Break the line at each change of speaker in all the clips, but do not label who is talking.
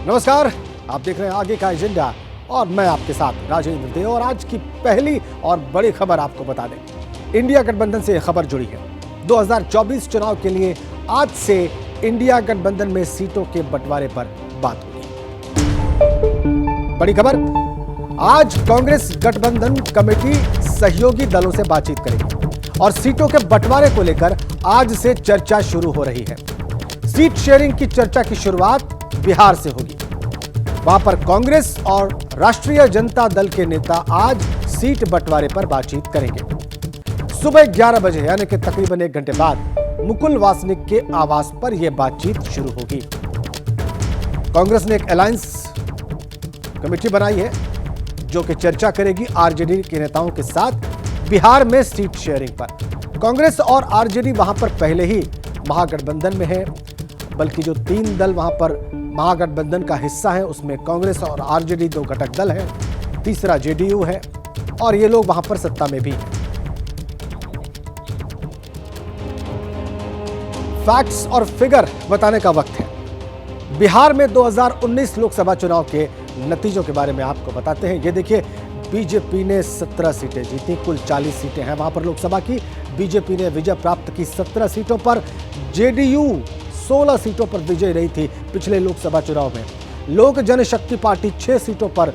नमस्कार, आप देख रहे हैं आगे का एजेंडा और मैं आपके साथ राजेंद्र देव। और आज की पहली और बड़ी खबर आपको बता दें, इंडिया गठबंधन से खबर जुड़ी है। 2024 चुनाव के लिए आज से इंडिया गठबंधन में सीटों के बंटवारे पर बात होगी। बड़ी खबर, आज कांग्रेस गठबंधन कमेटी सहयोगी दलों से बातचीत करेगी और सीटों के बंटवारे को लेकर आज से चर्चा शुरू हो रही है। सीट शेयरिंग की चर्चा की शुरुआत बिहार से होगी। वहां पर कांग्रेस और राष्ट्रीय जनता दल के नेता आज सीट बंटवारे पर बातचीत करेंगे। सुबह 11 बजे यानी कि तकरीबन 1 घंटे बाद मुकुल वासनिक के आवास पर यह बातचीत शुरू होगी। कांग्रेस ने एक अलायंस कमेटी बनाई है जो कि चर्चा करेगी आरजेडी के नेताओं के साथ बिहार में सीट शेयरिंग पर। कांग्रेस और आरजेडी वहां पर पहले ही महागठबंधन में है, बल्कि जो 3 दल वहां पर महागठबंधन का हिस्सा है उसमें कांग्रेस और आरजेडी 2 घटक दल हैं, तीसरा जेडीयू है और ये लोग वहां पर सत्ता में भी हैं। फैक्ट्स और फिगर बताने का वक्त है। बिहार में 2019 लोकसभा चुनाव के नतीजों के बारे में आपको बताते हैं। ये देखिए, बीजेपी ने 17 सीटें जीती, कुल 40 सीटें हैं वहां पर लोकसभा की। बीजेपी ने विजय प्राप्त की 17 सीटों पर, जेडीयू 16 सीटों पर विजय रही थी पिछले लोकसभा चुनाव में। लोक जनशक्ति पार्टी 6 सीटों पर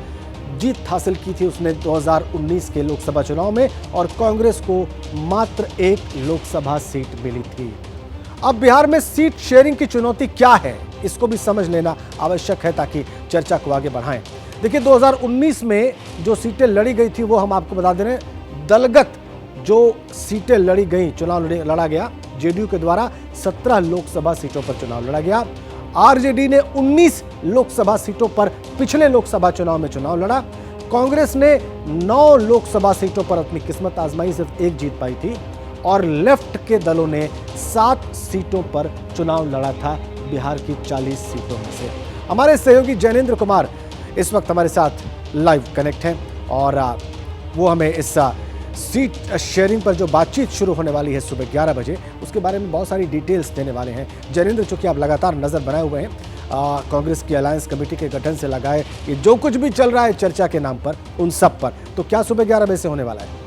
जीत हासिल की थी उसने 2019 के लोकसभा चुनाव में और कांग्रेस को मात्र 1 लोकसभा सीट मिली थी। अब बिहार में सीट शेयरिंग की चुनौती क्या है, इसको भी समझ लेना आवश्यक है ताकि चर्चा को आगे बढ़ाएं। देखिए, 2019 में जो सीटें लड़ी गई थी वो हम आपको बता दे रहे हैं। दलगत जो सीटें लड़ी गई, चुनाव लड़ा गया, जेडीयू के द्वारा 17 लोकसभा सीटों पर चुनाव लड़ा गया। आरजेडी ने 19 लोकसभा सीटों पर पिछले लोकसभा चुनाव में चुनाव लड़ा। कांग्रेस ने 9 लोकसभा सीटों पर अपनी किस्मत आजमाई, सिर्फ 1 जीत पाई थी। और लेफ्ट के दलों ने 7 सीटों पर चुनाव लड़ा था बिहार की 40 सीटों में से। हमारे सहयोगी जैनेंद्र कुमार इस वक्त हमारे साथ लाइव कनेक्ट हैं और वो हमें इस सीट शेयरिंग पर जो बातचीत शुरू होने वाली है सुबह 11 बजे, उसके बारे में बहुत सारी डिटेल्स देने वाले हैं। जैनेंद्र, चूंकि आप लगातार नजर बनाए हुए हैं कांग्रेस की अलायंस कमेटी के गठन से लगाए ये जो कुछ भी चल रहा है चर्चा के नाम पर, उन सब पर, तो क्या सुबह 11 बजे से होने वाला है?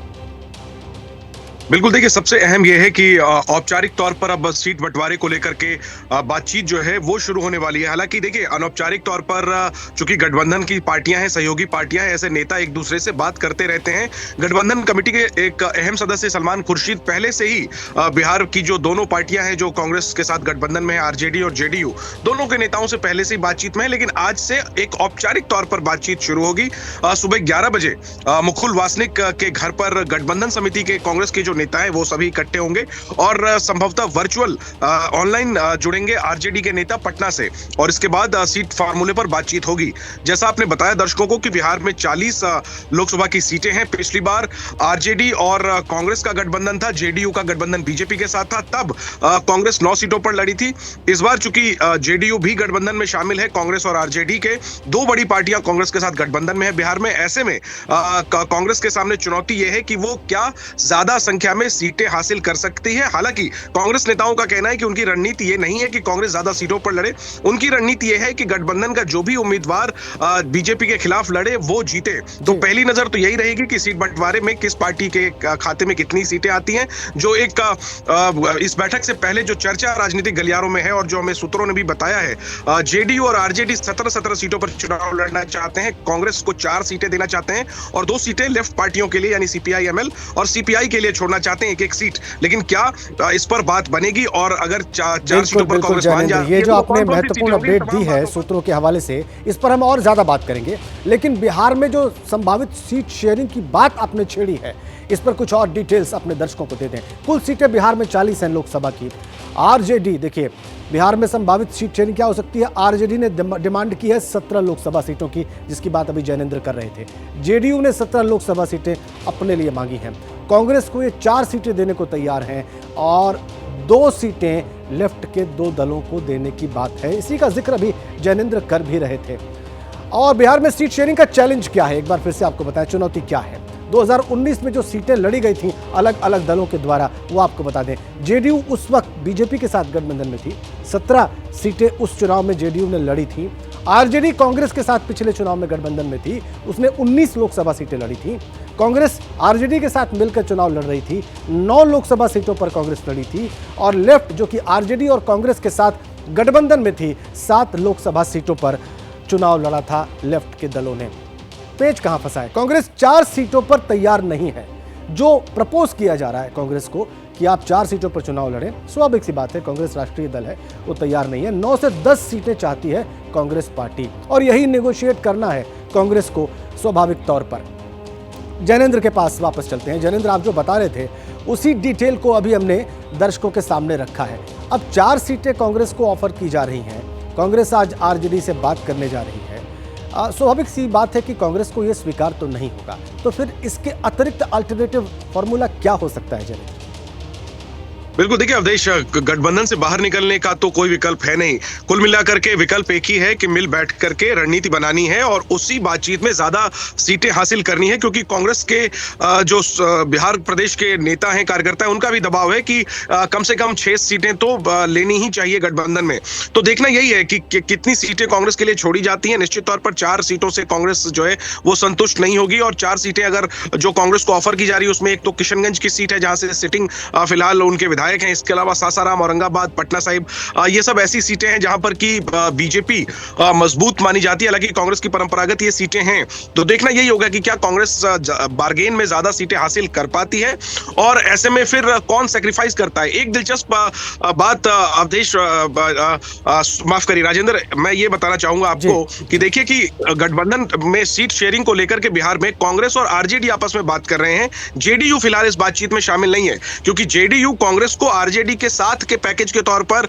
बिल्कुल, देखिए, सबसे अहम यह है कि औपचारिक तौर पर अब सीट बंटवारे को लेकर के बातचीत जो है वो शुरू होने वाली है। हालांकि देखिए, अनौपचारिक तौर पर चूंकि गठबंधन की पार्टियां हैं, सहयोगी पार्टियां हैं, ऐसे नेता एक दूसरे से बात करते रहते हैं। गठबंधन कमेटी के एक अहम सदस्य सलमान खुर्शीद पहले से ही बिहार की जो दोनों पार्टियां हैं जो कांग्रेस के साथ गठबंधन में है, आरजेडी और जेडीयू, दोनों के नेताओं से पहले से ही बातचीत में है। लेकिन आज से एक औपचारिक तौर पर बातचीत शुरू होगी। सुबह 11 बजे मुकुल वासनिक के घर पर गठबंधन समिति के कांग्रेस के जो नेता है वो सभी इकट्ठे होंगे और संभवतः वर्चुअल ऑनलाइन जुड़ेंगे आरजेडी के नेता पटना से, और इसके बाद सीट फार्मूले पर बातचीत होगी। जैसा आपने बताया दर्शकों को कि बिहार में 40 लोकसभा की सीटें हैं। पिछली बार आरजेडी और कांग्रेस का गठबंधन था, जेडीयू का गठबंधन बीजेपी के साथ था, तब कांग्रेस 9 सीटों पर लड़ी थी। इस बार चूंकि जेडीयू भी गठबंधन में शामिल है, कांग्रेस और आरजेडी के 2 बड़ी पार्टियां कांग्रेस के साथ गठबंधन में है बिहार में। ऐसे में कांग्रेस के सामने चुनौती यह है कि वो क्या ज्यादा संख्या में सीटें हासिल कर सकती है। हालांकि कांग्रेस नेताओं का कहना है कि उनकी रणनीति ये नहीं है कि कांग्रेस ज्यादा सीटों पर लड़े। उनकी रणनीति ये है कि गठबंधन का जो भी उम्मीदवार बीजेपी के खिलाफ लड़े वो जीते। तो पहली नजर तो यही रहेगी कि सीट बंटवारे में किस पार्टी के खाते में कितनी सीटें आती हैं। जो एक इस बैठक से पहले जो चर्चा राजनीतिक गलियारों में है और जो हमें सूत्रों ने भी बताया है, जेडीयू और आरजेडी 17 सीटों पर चुनाव लड़ना चाहते हैं। कांग्रेस को 4 सीटें देना चाहते हैं और 2 सीटें लेफ्ट पार्टियों के लिए यानी सीपीआई एमएल और सीपीआई के लिए छोड़ना चाहते हैं, एक सीट। लेकिन क्या इस पर बात बनेगी? और अगर 4 सीटों पर कांग्रेस मान जाती है,
ये जो आपने महत्वपूर्ण अपडेट दी है सूत्रों के हवाले से, इस पर हम और ज्यादा बात करेंगे। लेकिन बिहार में जो संभावित सीट शेयरिंग की बात आपने छेड़ी है, इस पर कुछ और डिटेल्स अपने दर्शकों को दे दें। कुल सीटें बिहार में 40 हैं लोकसभा की। आरजेडी, देखिए बिहार में संभावित सीट शेयरिंग क्या हो सकती है। आरजेडी ने डिमांड की है 17 लोकसभा सीटों की, जिसकी बात अभी जैनेंद्र कर रहे थे। जेडीयू ने 17 लोकसभा सीटें अपने लिए मांगी हैं। कांग्रेस को ये 4 सीटें देने को तैयार हैं और 2 सीटें लेफ्ट के 2 दलों को देने की बात है। इसी का जिक्र अभी जैनेंद्र कर भी रहे थे। और बिहार में सीट शेयरिंग का चैलेंज क्या है, एक बार फिर से आपको बताएं, चुनौती क्या है। 2019 में जो सीटें लड़ी गई थी अलग अलग दलों के द्वारा, वो आपको बता दें। जेडीयू उस वक्त बीजेपी के साथ गठबंधन में थी, 17 सीटें उस चुनाव में जेडीयू ने लड़ी थी आरजेडी कांग्रेस के साथ पिछले चुनाव में गठबंधन में थी, उसने 19 लोकसभा सीटें लड़ी थी। कांग्रेस आरजेडी के साथ मिलकर चुनाव लड़ रही थी, 9 लोकसभा सीटों पर कांग्रेस लड़ी थी। और लेफ्ट जो कि आरजेडी और कांग्रेस के साथ गठबंधन में थी, 7 लोकसभा सीटों पर चुनाव लड़ा था लेफ्ट के दलों ने। पेच कहां फंसा है? कांग्रेस 4 सीटों पर तैयार नहीं है। जो प्रपोज किया जा रहा है कांग्रेस को कि आप 4 सीटों पर चुनाव लड़ें, स्वाभाविक सी बात है, कांग्रेस राष्ट्रीय दल है, वो तैयार नहीं है। 9 से 10 सीटें चाहती है कांग्रेस पार्टी, और यही नेगोशिएट करना है कांग्रेस को स्वाभाविक तौर पर। जैनेंद्र के पास वापस चलते हैं। जैनेंद्र, आप जो बता रहे थे उसी डिटेल को अभी हमने दर्शकों के सामने रखा है। अब 4 सीटें कांग्रेस को ऑफर की जा रही हैं, कांग्रेस आज आरजेडी से बात करने जा रही है। स्वाभाविक सी बात है कि कांग्रेस को यह स्वीकार तो नहीं होगा, तो फिर इसके अतिरिक्त अल्टरनेटिव फॉर्मूला क्या हो सकता है जैनेंद्र?
बिल्कुल, देखिए अवधेश, गठबंधन से बाहर निकलने का तो कोई विकल्प है नहीं। कुल मिलाकर के विकल्प एक ही है कि मिल बैठ करके रणनीति बनानी है और उसी बातचीत में ज्यादा सीटें हासिल करनी है, क्योंकि कांग्रेस के जो बिहार प्रदेश के नेता हैं, कार्यकर्ता हैं, उनका भी दबाव है कि कम से कम 6 सीटें तो लेनी ही चाहिए गठबंधन में। तो देखना यही है कि कितनी सीटें कांग्रेस के लिए छोड़ी जाती हैं। निश्चित तौर पर 4 सीटों से कांग्रेस जो है वो संतुष्ट नहीं होगी, और 4 सीटें अगर जो कांग्रेस को ऑफर की जा रही है उसमें एक तो किशनगंज की सीट है जहां से सिटिंग फिलहाल उनके विधायक हैं। इसके अलावा सासाराम, औरंगाबाद, पटना साहिब, ये सब ऐसी सीटें हैं जहां पर की बीजेपी मजबूत मानी जाती है। हालांकि कांग्रेस की परंपरागत ये सीटें हैं, तो देखना यही होगा कि क्या कांग्रेस बार्गेन में ज्यादा सीटें हासिल कर पाती है, और ऐसे में फिर कौन सैक्रिफाइस करता है। एक दिलचस्प बात अवधेश, माफ करिए राजेंद्र, मैं ये बताना चाहूंगा आपको कि देखिए कि गठबंधन में सीट शेयरिंग को लेकर के बिहार में कांग्रेस और आरजेडी आपस में बात कर रहे हैं। जेडीयू फिलहाल इस बातचीत में शामिल नहीं है, क्योंकि जेडीयू कांग्रेस को आरजेडी के साथ के पैकेज के तौर पर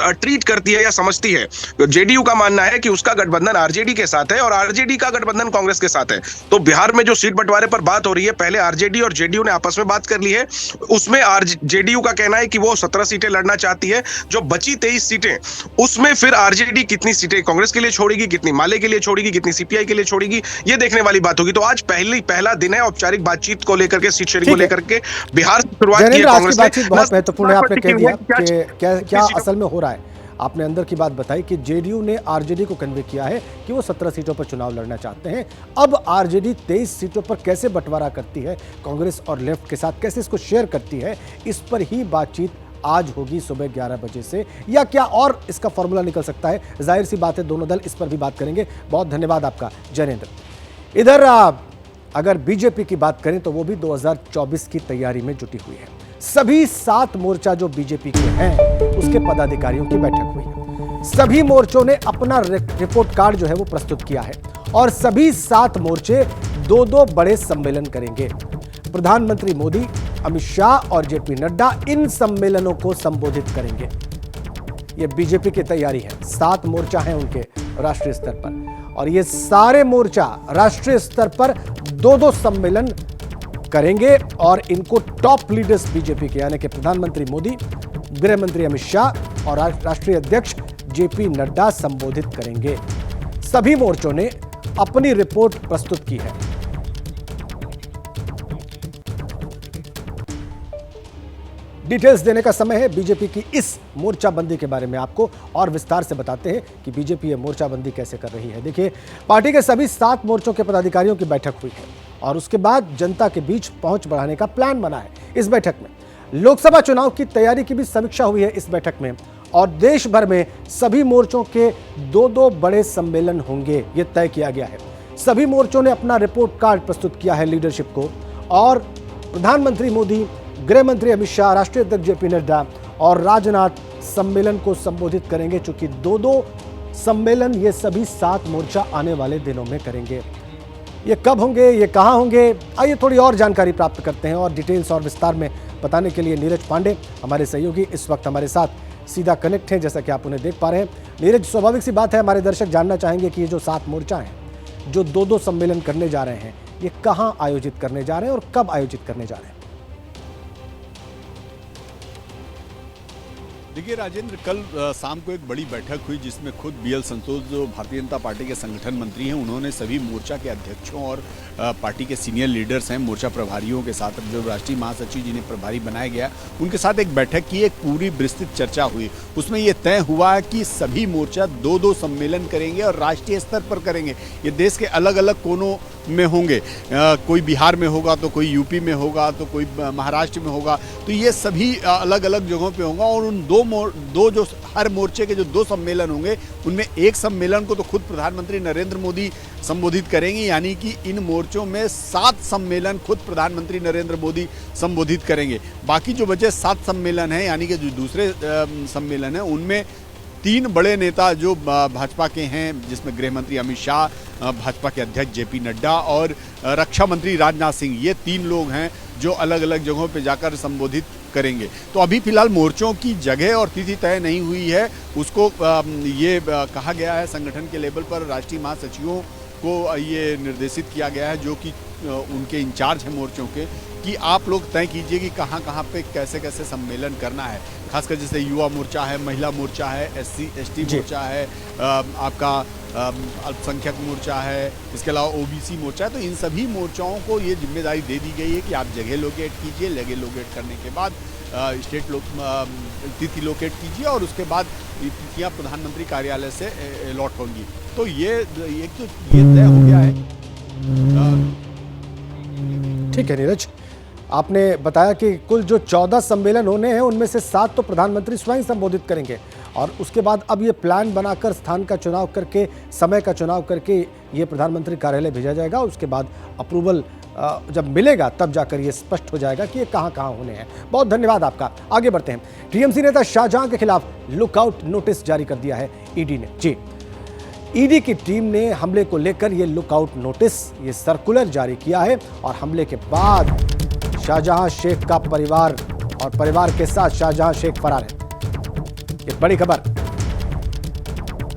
ट्रीट करती है या समझती है। जेडीयू का मानना है कि उसका गठबंधन आरजेडी के साथ है और आरजेडी का गठबंधन कांग्रेस के साथ है। तो बिहार में जो सीट बंटवारे पर बात हो रही है, पहले आरजेडी और जेडीयू ने आपस में बात कर ली है। उसमें जेडीयू का कहना है कि वो 17 सीटें लड़ना चाहती है। जो बची 23 सीटें, उसमें फिर आरजेडी कितनी सीटें कांग्रेस के लिए छोड़ेगी, कितनी माले के लिए छोड़ेगी, कितनी सीपीआई के लिए छोड़ेगी, ये देखने वाली बात होगी। तो आज पहला दिन है औपचारिक बातचीत को लेकर के, सीट शेयरिंग को लेकर के बिहार से शुरुआत की है कांग्रेस ने।
बहुत महत्वपूर्ण है, आपने कह दिया कि क्या असल में हो रहा है। आपने अंदर की बात बताई कि जेडीयू ने आरजेडी को कन्वे किया है कि वो 17 सीटों पर चुनाव लड़ना चाहते हैं। अब आरजेडी 23 सीटों पर कैसे बंटवारा करती है कांग्रेस और लेफ्ट के साथ, कैसे इसको शेयर करती है, इस पर ही बातचीत आज होगी सुबह 11 बजे से, या क्या और इसका फॉर्मूला निकल सकता है। जाहिर सी बात है दोनों दल इस पर भी बात करेंगे। बहुत धन्यवाद आपका जैनेंद्र। इधर अगर बीजेपी की बात करें तो वो भी 2024 की तैयारी में जुटी हुई है। सभी 7 मोर्चा जो बीजेपी के हैं उसके पदाधिकारियों की बैठक हुई है। सभी मोर्चों ने अपना रिपोर्ट कार्ड जो है वो प्रस्तुत किया है, और सभी 7 मोर्चे 2-2 बड़े सम्मेलन करेंगे। प्रधानमंत्री मोदी, अमित शाह और जेपी नड्डा इन सम्मेलनों को संबोधित करेंगे। ये बीजेपी की तैयारी है। 7 मोर्चा हैं उनके राष्ट्रीय स्तर पर, और ये सारे मोर्चा राष्ट्रीय स्तर पर 2-2 सम्मेलन करेंगे, और इनको टॉप लीडर्स बीजेपी के यानी कि प्रधानमंत्री मोदी, गृह मंत्री अमित शाह और राष्ट्रीय अध्यक्ष जेपी नड्डा संबोधित करेंगे। सभी मोर्चों ने अपनी रिपोर्ट प्रस्तुत की है। डिटेल्स देने का समय है बीजेपी की इस मोर्चाबंदी के बारे में। आपको और विस्तार से बताते हैं कि बीजेपी ये मोर्चाबंदी कैसे कर रही है। देखिए, पार्टी के सभी 7 मोर्चों के पदाधिकारियों की बैठक हुई है, और उसके बाद जनता के बीच पहुंच बढ़ाने का प्लान बना है। इस बैठक में लोकसभा चुनाव की तैयारी की भी समीक्षा हुई है इस बैठक में, और देश भर में सभी मोर्चों के 2-2 बड़े सम्मेलन होंगे, ये तय किया गया है। सभी मोर्चों ने अपना रिपोर्ट कार्ड प्रस्तुत किया है लीडरशिप को, और प्रधानमंत्री मोदी, गृह मंत्री अमित शाह, राष्ट्रीय अध्यक्ष जेपी नड्डा और राजनाथ सम्मेलन को संबोधित करेंगे। चूंकि 2-2 सम्मेलन ये सभी 7 मोर्चा आने वाले दिनों में करेंगे। ये कब होंगे, ये कहां होंगे, आइए थोड़ी और जानकारी प्राप्त करते हैं। और डिटेल्स और विस्तार में बताने के लिए नीरज पांडे हमारे सहयोगी इस वक्त हमारे साथ सीधा कनेक्ट हैं, जैसा कि आप उन्हें देख पा रहे हैं। नीरज, स्वाभाविक सी बात है, हमारे दर्शक जानना चाहेंगे कि ये जो 7 मोर्चा हैं, जो 2-2 सम्मेलन करने जा रहे हैं, ये कहां आयोजित करने जा रहे हैं और कब आयोजित करने जा रहे हैं?
देखिए राजेंद्र, कल शाम को एक बड़ी बैठक हुई जिसमें खुद बीएल संतोष जो भारतीय जनता पार्टी के संगठन मंत्री हैं, उन्होंने सभी मोर्चा के अध्यक्षों और पार्टी के सीनियर लीडर्स हैं, मोर्चा प्रभारियों के साथ, जो राष्ट्रीय महासचिव जिन्हें प्रभारी बनाया गया, उनके साथ एक बैठक की, एक पूरी विस्तृत चर्चा हुई। उसमें ये तय हुआ है कि सभी मोर्चा 2-2 सम्मेलन करेंगे और राष्ट्रीय स्तर पर करेंगे। ये देश के अलग अलग कोनों में होंगे, कोई बिहार में होगा तो कोई यूपी में होगा तो कोई महाराष्ट्र में होगा, तो ये सभी अलग अलग जगहों पे होगा। और उन दो जो हर मोर्चे के जो 2 सम्मेलन होंगे, उनमें एक सम्मेलन को तो खुद प्रधानमंत्री नरेंद्र मोदी संबोधित करेंगे, यानी कि इन मोर्चों में 7 सम्मेलन खुद प्रधानमंत्री नरेंद्र मोदी संबोधित करेंगे। बाकी जो बचे 7 सम्मेलन हैं, यानी कि जो दूसरे सम्मेलन हैं, उनमें 3 बड़े नेता जो भाजपा के हैं, जिसमें गृह मंत्री अमित शाह, भाजपा के अध्यक्ष जेपी नड्डा और रक्षा मंत्री राजनाथ सिंह, ये 3 लोग हैं जो अलग अलग जगहों पे जाकर संबोधित करेंगे। तो अभी फिलहाल मोर्चों की जगह और तिथि तय नहीं हुई है। उसको ये कहा गया है संगठन के लेवल पर, राष्ट्रीय महासचिवों को ये निर्देशित किया गया है, जो कि उनके इंचार्ज हैं मोर्चों के, कि आप लोग तय कीजिए कि कहाँ कहाँ पे कैसे कैसे सम्मेलन करना है। खासकर जैसे युवा मोर्चा है, महिला मोर्चा है, SC ST मोर्चा है, आपका अल्पसंख्यक मोर्चा है, इसके अलावा OBC मोर्चा है। तो इन सभी मोर्चाओं को ये जिम्मेदारी दे दी गई है कि आप जगह लोकेट कीजिए, जगह लोकेट करने के बाद तिथि लोकेट कीजिए और उसके बाद तिथियाँ प्रधानमंत्री कार्यालय से अलॉट होंगी। तो ये तय हो गया है।
ठीक है नीरज, आपने बताया कि कुल जो 14 सम्मेलन होने हैं, उनमें से 7 तो प्रधानमंत्री स्वयं संबोधित करेंगे और उसके बाद अब ये प्लान बनाकर स्थान का चुनाव करके, समय का चुनाव करके ये प्रधानमंत्री कार्यालय भेजा जाएगा। उसके बाद अप्रूवल जब मिलेगा तब जाकर ये स्पष्ट हो जाएगा कि ये कहाँ कहाँ होने हैं। बहुत धन्यवाद आपका। आगे बढ़ते हैं। टीएमसी नेता शाहजहां के खिलाफ लुकआउट नोटिस जारी कर दिया है ईडी ने। जी, ईडी की टीम ने हमले को लेकर ये लुकआउट नोटिस, ये सर्कुलर जारी किया है और हमले के बाद शाहजहां शेख का परिवार और परिवार के साथ शाहजहां शेख फरार है। ये बड़ी खबर।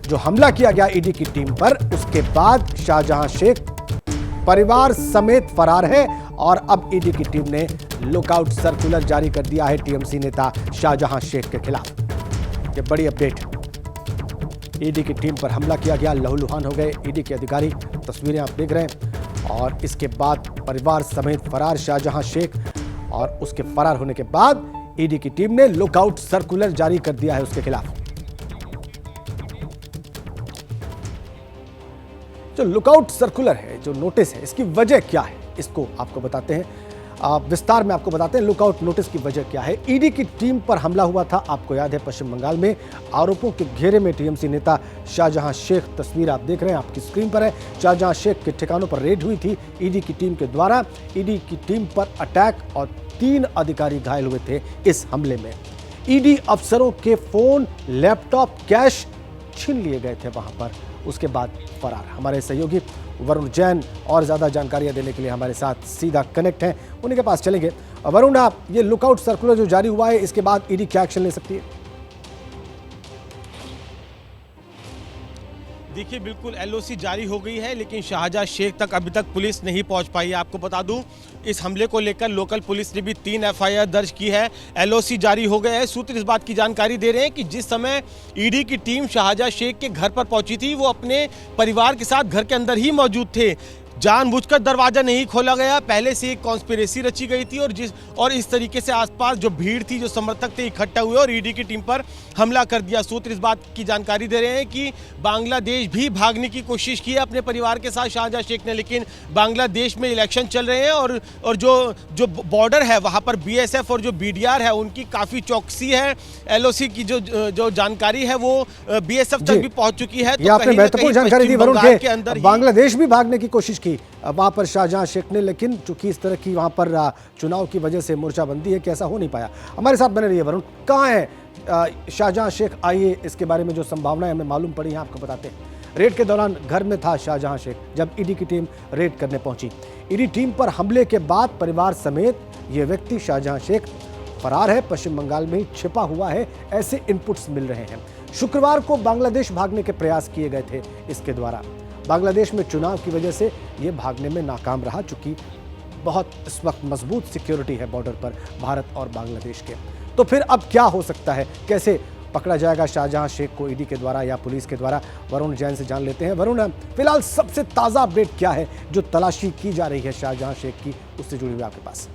जो हमला किया गया ईडी की टीम पर, उसके बाद शाहजहां शेख परिवार समेत फरार है और अब ईडी की टीम ने लुकआउट सर्कुलर जारी कर दिया है टीएमसी नेता शाहजहां शेख के खिलाफ। ये बड़ी अपडेट है। ईडी की टीम पर हमला किया गया, लहूलुहान हो गए ईडी के अधिकारी। तस्वीरें आप देख रहे हैं। और इसके बाद परिवार समेत फरार शाहजहां शेख, और उसके फरार होने के बाद ईडी की टीम ने लुकआउट सर्कुलर जारी कर दिया है उसके खिलाफ। जो लुकआउट सर्कुलर है, जो नोटिस है, इसकी वजह क्या है, इसको आपको बताते हैं, विस्तार में आपको बताते हैं लुकआउट नोटिस की वजह क्या है। ईडी की टीम पर हमला हुआ था, आपको याद है, पश्चिम बंगाल में। आरोपों के घेरे में टीएमसी नेता शाहजहां शेख, तस्वीर आप देख रहे हैं, आपकी स्क्रीन पर है। शाहजहां शेख के ठिकानों पर रेड हुई थी ईडी की टीम के द्वारा। ईडी की टीम पर अटैक और 3 अधिकारी घायल हुए थे इस हमले में। ईडी अफसरों के फोन, लैपटॉप, कैश छीन लिए गए थे वहां पर। उसके बाद फरार। हमारे सहयोगी वरुण जैन और ज़्यादा जानकारियां देने के लिए हमारे साथ सीधा कनेक्ट हैं, उन्हीं के पास चलेंगे। वरुण, आप ये लुकआउट सर्कुलर जो जारी हुआ है, इसके बाद ईडी क्या एक्शन ले सकती है?
देखिए, बिल्कुल LOC जारी हो गई है, लेकिन शाहजहां शेख तक अभी तक पुलिस नहीं पहुंच पाई है। आपको बता दूं, इस हमले को लेकर लोकल पुलिस ने भी 3 FIR दर्ज की है। LOC जारी हो गया है। सूत्र इस बात की जानकारी दे रहे हैं कि जिस समय ईडी की टीम शाहजहां शेख के घर पर पहुंची थी, वो अपने परिवार के साथ घर के अंदर ही मौजूद थे। जानबूझकर दरवाजा नहीं खोला गया, पहले से एक कॉन्स्पिरेसी रची गई थी और इस तरीके से आसपास जो भीड़ थी, जो समर्थक थे, इकट्ठा हुए और ईडी की टीम पर हमला कर दिया। सूत्र इस बात की जानकारी दे रहे हैं कि बांग्लादेश भी भागने की कोशिश की है अपने परिवार के साथ शाहजहां शेख ने, लेकिन बांग्लादेश में इलेक्शन चल रहे हैं और जो बॉर्डर है वहाँ पर BSF और जो BDR है, उनकी काफ़ी चौकसी है। LOC की जो जानकारी है वो BSF तक भी पहुँच चुकी है।
तो आपने महत्वपूर्ण जानकारी दी वरुण के अंदर बांग्लादेश भी भागने की कोशिश की वहां पर शाहजहां शेख ने, लेकिन चूंकि इस तरह की वहां पर चुनाव की वजह से मोर्चाबंदी है कि ऐसा हो नहीं पाया। हमारे साथ बने रहिए वरुण। कहां है शाहजहां शेख? आइए, इसके बारे में जो संभावनाएं हमें मालूम पड़ी हैं आपको बताते हैं। रेड के दौरान घर में था शाहजहां शेख जब ईडी की टीम रेड करने पहुंची। ईडी टीम पर हमले के बाद परिवार समेत यह व्यक्ति शाहजहां शेख फरार है, पश्चिम बंगाल में ही छिपा हुआ है, ऐसे इनपुट्स मिल रहे हैं। शुक्रवार को बांग्लादेश भागने के प्रयास किए गए थे इसके द्वारा। बांग्लादेश में चुनाव की वजह से ये भागने में नाकाम रहा, चूंकि बहुत इस वक्त मजबूत सिक्योरिटी है बॉर्डर पर भारत और बांग्लादेश के। तो फिर अब क्या हो सकता है, कैसे पकड़ा जाएगा शाहजहां शेख को ईडी के द्वारा या पुलिस के द्वारा? वरुण जैन से जान लेते हैं। वरुण, फिलहाल सबसे ताजा अपडेट क्या है जो तलाशी की जा रही है शाहजहां शेख की, उससे जुड़ी हुई आपके पास?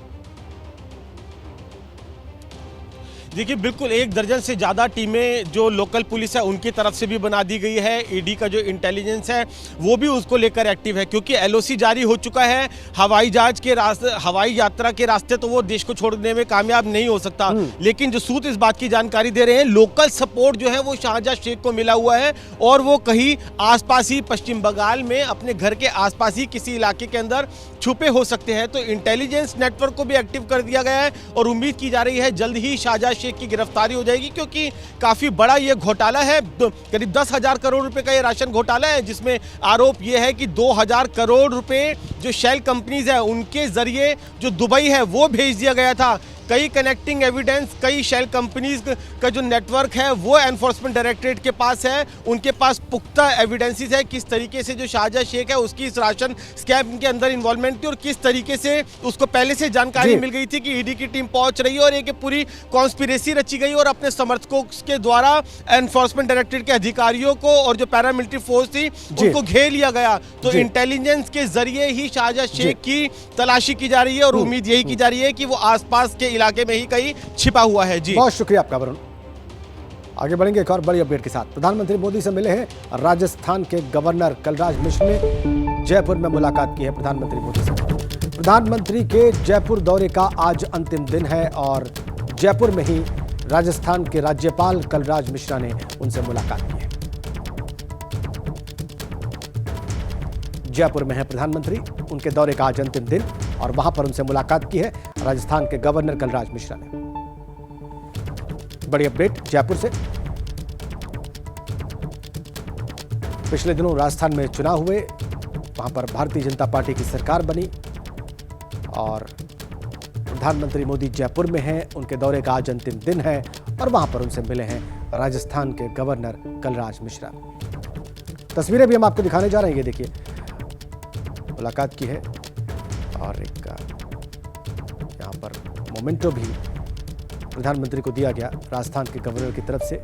देखिए, बिल्कुल 1 दर्जन से ज़्यादा टीमें जो लोकल पुलिस है उनकी तरफ से भी बना दी गई है। ईडी का जो इंटेलिजेंस है वो भी उसको लेकर एक्टिव है, क्योंकि एलओसी जारी हो चुका है। हवाई जहाज के रास्ते, हवाई यात्रा के रास्ते तो वो देश को छोड़ने में कामयाब नहीं हो सकता, लेकिन जो सूत्र इस बात की जानकारी दे रहे हैं, लोकल सपोर्ट जो है वो शाहजहां शेख को मिला हुआ है और वो कहीं आसपास ही पश्चिम बंगाल में अपने घर के आसपास ही किसी इलाके के अंदर छुपे हो सकते हैं। तो इंटेलिजेंस नेटवर्क को भी एक्टिव कर दिया गया है और उम्मीद की जा रही है जल्द ही शाहजहां शेख की गिरफ्तारी हो जाएगी, क्योंकि काफी बड़ा ये घोटाला है। करीब 10,000 करोड़ रुपए का ये राशन घोटाला है, जिसमें आरोप ये है कि 2,000 करोड़ रुपए जो शेल कंपनीज है उनके जरिए जो दुबई है वो भेज दिया गया था। कई कनेक्टिंग एविडेंस, कई शेल कंपनीज का जो नेटवर्क है वो एनफोर्समेंट डायरेक्टरेट के पास है। उनके पास पुख्ता एविडेंसेस है किस तरीके से जो शाहजहां शेख है उसकी इस राशन स्कैम के अंदर इन्वॉल्वमेंट थी और किस तरीके से उसको पहले से जानकारी मिल गई थी कि ईडी की टीम पहुंच रही है और एक पूरी कॉन्स्पिरेसी रची गई और अपने समर्थकों के द्वारा एनफोर्समेंट डायरेक्टरेट के अधिकारियों को और जो पैरामिलिट्री फोर्स थी उनको घेर लिया गया। तो इंटेलिजेंस के जरिए ही शाहजहां शेख की तलाशी की जा रही है और उम्मीद यही की जा रही है कि वो आसपास के इलाके में ही कहीं छिपा हुआ है। जी,
बहुत शुक्रिया आपका वरुण। आगे बढ़ेंगे एक और बड़ी अपडेट के साथ। प्रधानमंत्री मोदी से मिले हैं राजस्थान के गवर्नर कलराज मिश्र ने जयपुर में मुलाकात की है प्रधानमंत्री मोदी से। प्रधानमंत्री के जयपुर दौरे का आज अंतिम दिन है और जयपुर में ही राजस्थान के राज्यपाल कलराज मिश्रा ने उनसे मुलाकात की है। जयपुर में है प्रधानमंत्री, उनके दौरे का आज अंतिम दिन और वहां पर उनसे मुलाकात की है राजस्थान के गवर्नर कलराज मिश्रा ने। बड़ी अपडेट जयपुर से। पिछले दिनों राजस्थान में चुनाव हुए, वहां पर भारतीय जनता पार्टी की सरकार बनी और प्रधानमंत्री मोदी जयपुर में हैं, उनके दौरे का आज अंतिम दिन है और वहां पर उनसे मिले हैं राजस्थान के गवर्नर कलराज मिश्रा। तस्वीरें भी हम आपको दिखाने जा रहे हैं, ये देखिए मुलाकात की है और एक यहाँ पर मोमेंटो भी प्रधानमंत्री को दिया गया राजस्थान के गवर्नर की तरफ से।